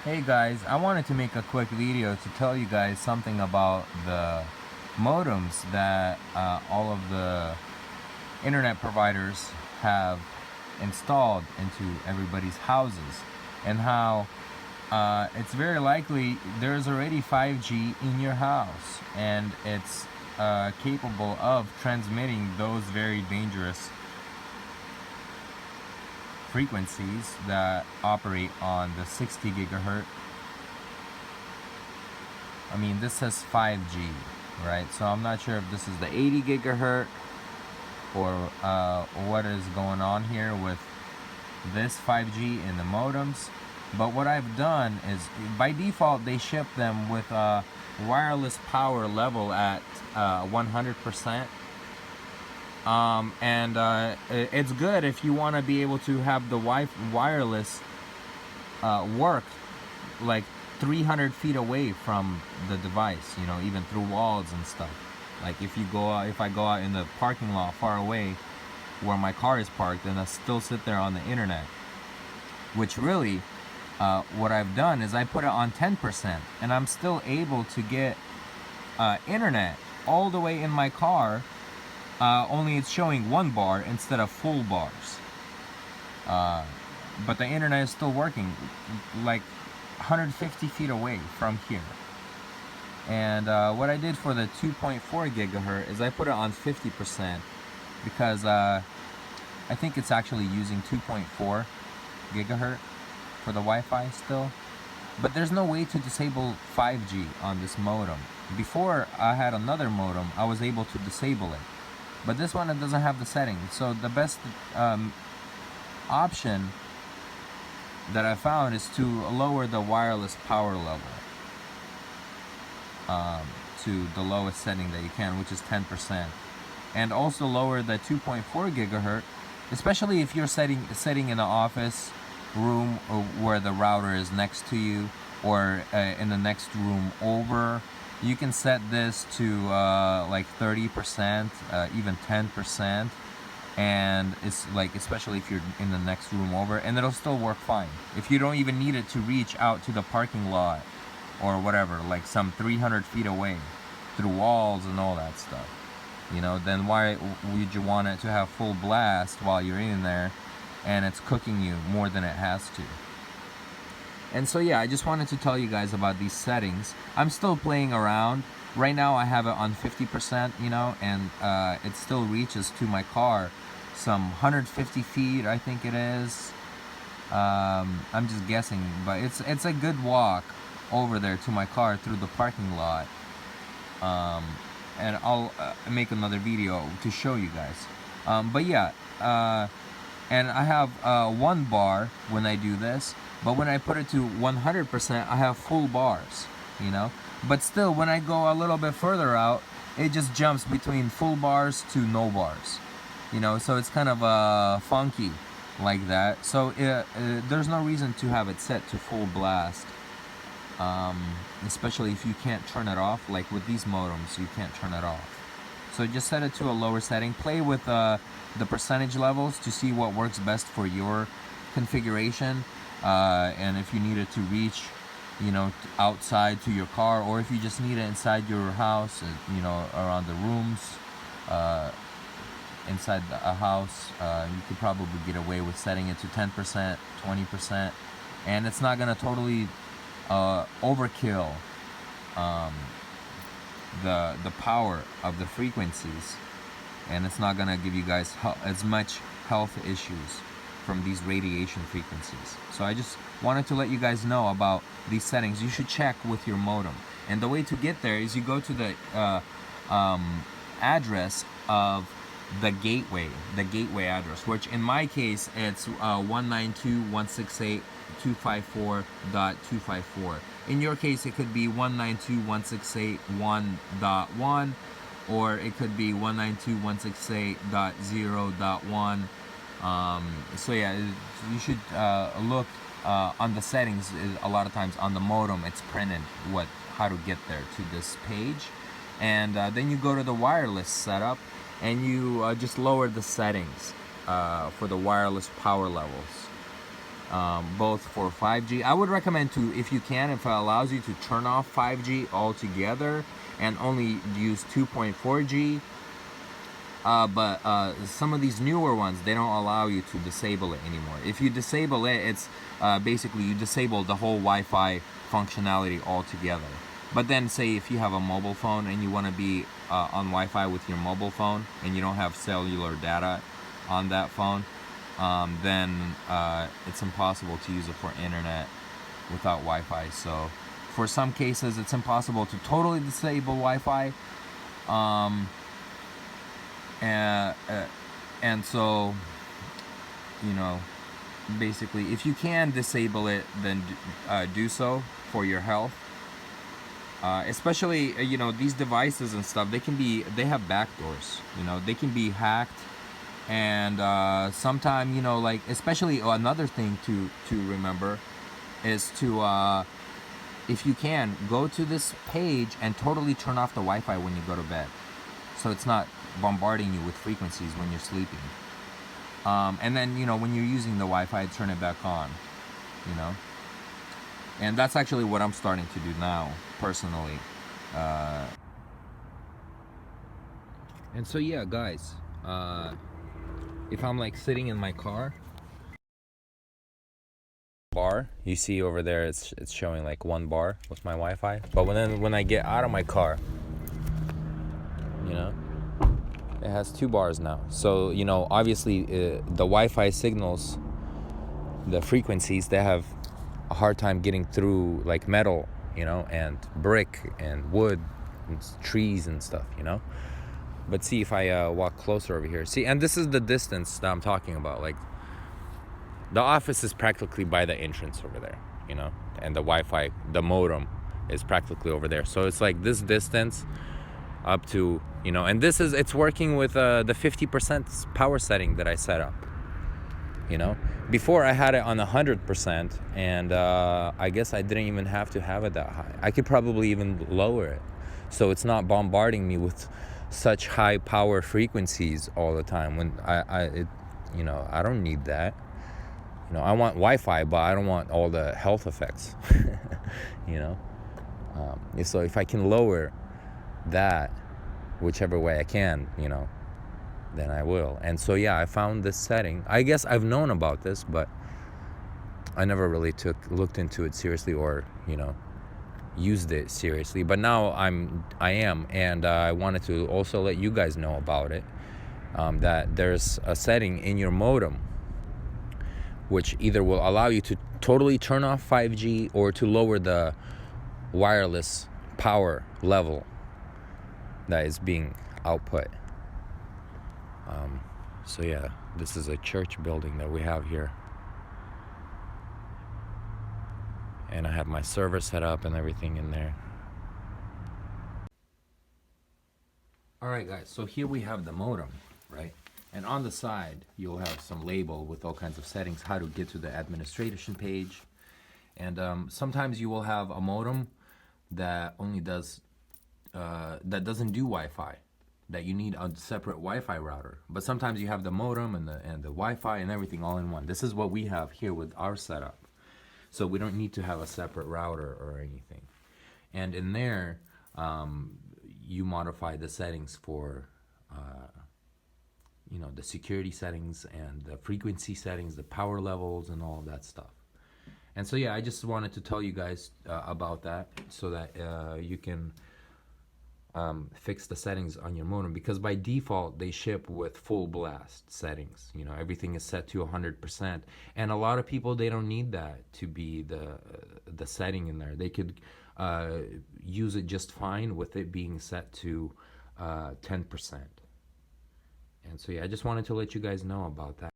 Hey guys, I wanted to make a quick video to tell you guys something about the modems that all of the internet providers have installed into everybody's houses, and how it's very likely there's already 5G in your house, and it's capable of transmitting those very dangerous frequencies that operate on the 60 gigahertz. I mean, this says 5G, right? So I'm not sure if this is the 80 gigahertz or what is going on here with this 5G in the modems. But what I've done is, by default, they ship them with a wireless power level at 100%. It's good if you want to be able to have the wireless work like 300 feet away from the device, you know, even through walls and stuff. Like if I go out in the parking lot far away where my car is parked, and I still sit there on the internet, which really what I've done is I put it on 10%, and I'm still able to get internet all the way in my car. Only it's showing 1 bar instead of full bars. But the internet is still working like 150 feet away from here. And what I did for the 2.4 gigahertz is I put it on 50%, because I think it's actually using 2.4 gigahertz for the Wi-Fi still. But there's no way to disable 5G on this modem. Before I had another modem, I was able to disable it. But this one, it doesn't have the settings. So the best option that I found is to lower the wireless power level to the lowest setting that you can, which is 10%. And also lower the 2.4 gigahertz, especially if you're sitting in the office room where the router is next to you, or in the next room over. You can set this to like 30%, even 10%, and it's like, especially if you're in the next room over, and it'll still work fine. If you don't even need it to reach out to the parking lot or whatever, like some 300 feet away through walls and all that stuff, you know, then why would you want it to have full blast while you're in there and it's cooking you more than it has to? And so yeah, I just wanted to tell you guys about these settings. I'm still playing around. Right now I have it on 50%, you know, and it still reaches to my car some 150 feet, I think it is. I'm just guessing, but it's a good walk over there to my car through the parking lot. And I'll make another video to show you guys. But yeah, and I have 1 bar when I do this, but when I put it to 100%, I have full bars, you know. But still, when I go a little bit further out, it just jumps between full bars to no bars, you know. So it's kind of funky like that. So there's no reason to have it set to full blast, especially if you can't turn it off. Like with these modems, you can't turn it off. So just set it to a lower setting. Play with the percentage levels to see what works best for your configuration, and if you need it to reach, you know, outside to your car, or if you just need it inside your house, you know, around the rooms, inside a house, you could probably get away with setting it to 10%, 20%, and it's not gonna totally overkill the power of the frequencies, and it's not gonna give you guys as much health issues from these radiation frequencies. So I just wanted to let you guys know about these settings. You should check with your modem, and the way to get there is you go to the address of the gateway address, which in my case it's 192.168.254.254. In your case, it could be 192.168.1.1, or it could be 192.168.0.1. So yeah, you should look on the settings. A lot of times on the modem, it's printed how to get there to this page, and then you go to the wireless setup, and you just lower the settings for the wireless power levels. both for 5G. I would recommend to, if you can, if it allows you to turn off 5G altogether and only use 2.4G. But some of these newer ones, they don't allow you to disable it anymore. If you disable it, it's basically you disable the whole Wi-Fi functionality altogether. But then say if you have a mobile phone and you want to be on Wi-Fi with your mobile phone and you don't have cellular data on that phone, then it's impossible to use it for internet without Wi-Fi. So for some cases, it's impossible to totally disable Wi-Fi. And so, you know, basically, if you can disable it, then do so for your health. Especially, you know, these devices and stuff, they have backdoors, you know, they can be hacked. And sometimes, you know, like, especially another thing to remember is to, if you can, go to this page and totally turn off the Wi-Fi when you go to bed, so it's not bombarding you with frequencies when you're sleeping. And then, you know, when you're using the Wi-Fi, turn it back on, you know. And that's actually what I'm starting to do now, personally. And so, yeah, guys, if I'm like sitting in my car, bar, you see over there, it's showing like 1 bar with my Wi-Fi. But when I get out of my car, you know, it has 2 bars now. So, you know, obviously the Wi-Fi signals, the frequencies, they have a hard time getting through like metal, you know, and brick and wood and trees and stuff, you know. But see, if I walk closer over here, see, and this is the distance that I'm talking about. Like, the office is practically by the entrance over there, you know, and the Wi-Fi, the modem is practically over there. So it's like this distance up to, you know, and it's working with the 50% power setting that I set up, you know. Before I had it on 100%, and I guess I didn't even have to have it that high. I could probably even lower it, so it's not bombarding me with such high power frequencies all the time. When you know, I don't need that. You know, I want Wi-Fi, but I don't want all the health effects. You know, so if I can lower that, whichever way I can, you know, then I will. And so, yeah, I found this setting. I guess I've known about this, but I never really looked into it seriously, or, you know, used it seriously. But now I am, and I wanted to also let you guys know about it, that there's a setting in your modem which either will allow you to totally turn off 5G or to lower the wireless power level that is being output. So yeah, this is a church building that we have here, and I have my server set up and everything in there. Alright guys, so here we have the modem, right? And on the side you'll have some label with all kinds of settings, how to get to the administration page. And sometimes you will have a modem that only does that doesn't do Wi-Fi, that you need a separate Wi-Fi router. But sometimes you have the modem and the Wi-Fi and everything all in one. This is what we have here with our setup. So we don't need to have a separate router or anything. And in there, you modify the settings for, you know, the security settings and the frequency settings, the power levels and all of that stuff. And so yeah, I just wanted to tell you guys about that, so that you can fix the settings on your modem, because by default they ship with full blast settings. You know, everything is set to 100%, and a lot of people, they don't need that to be the setting in there. They could use it just fine with it being set to 10%. And so yeah, I just wanted to let you guys know about that.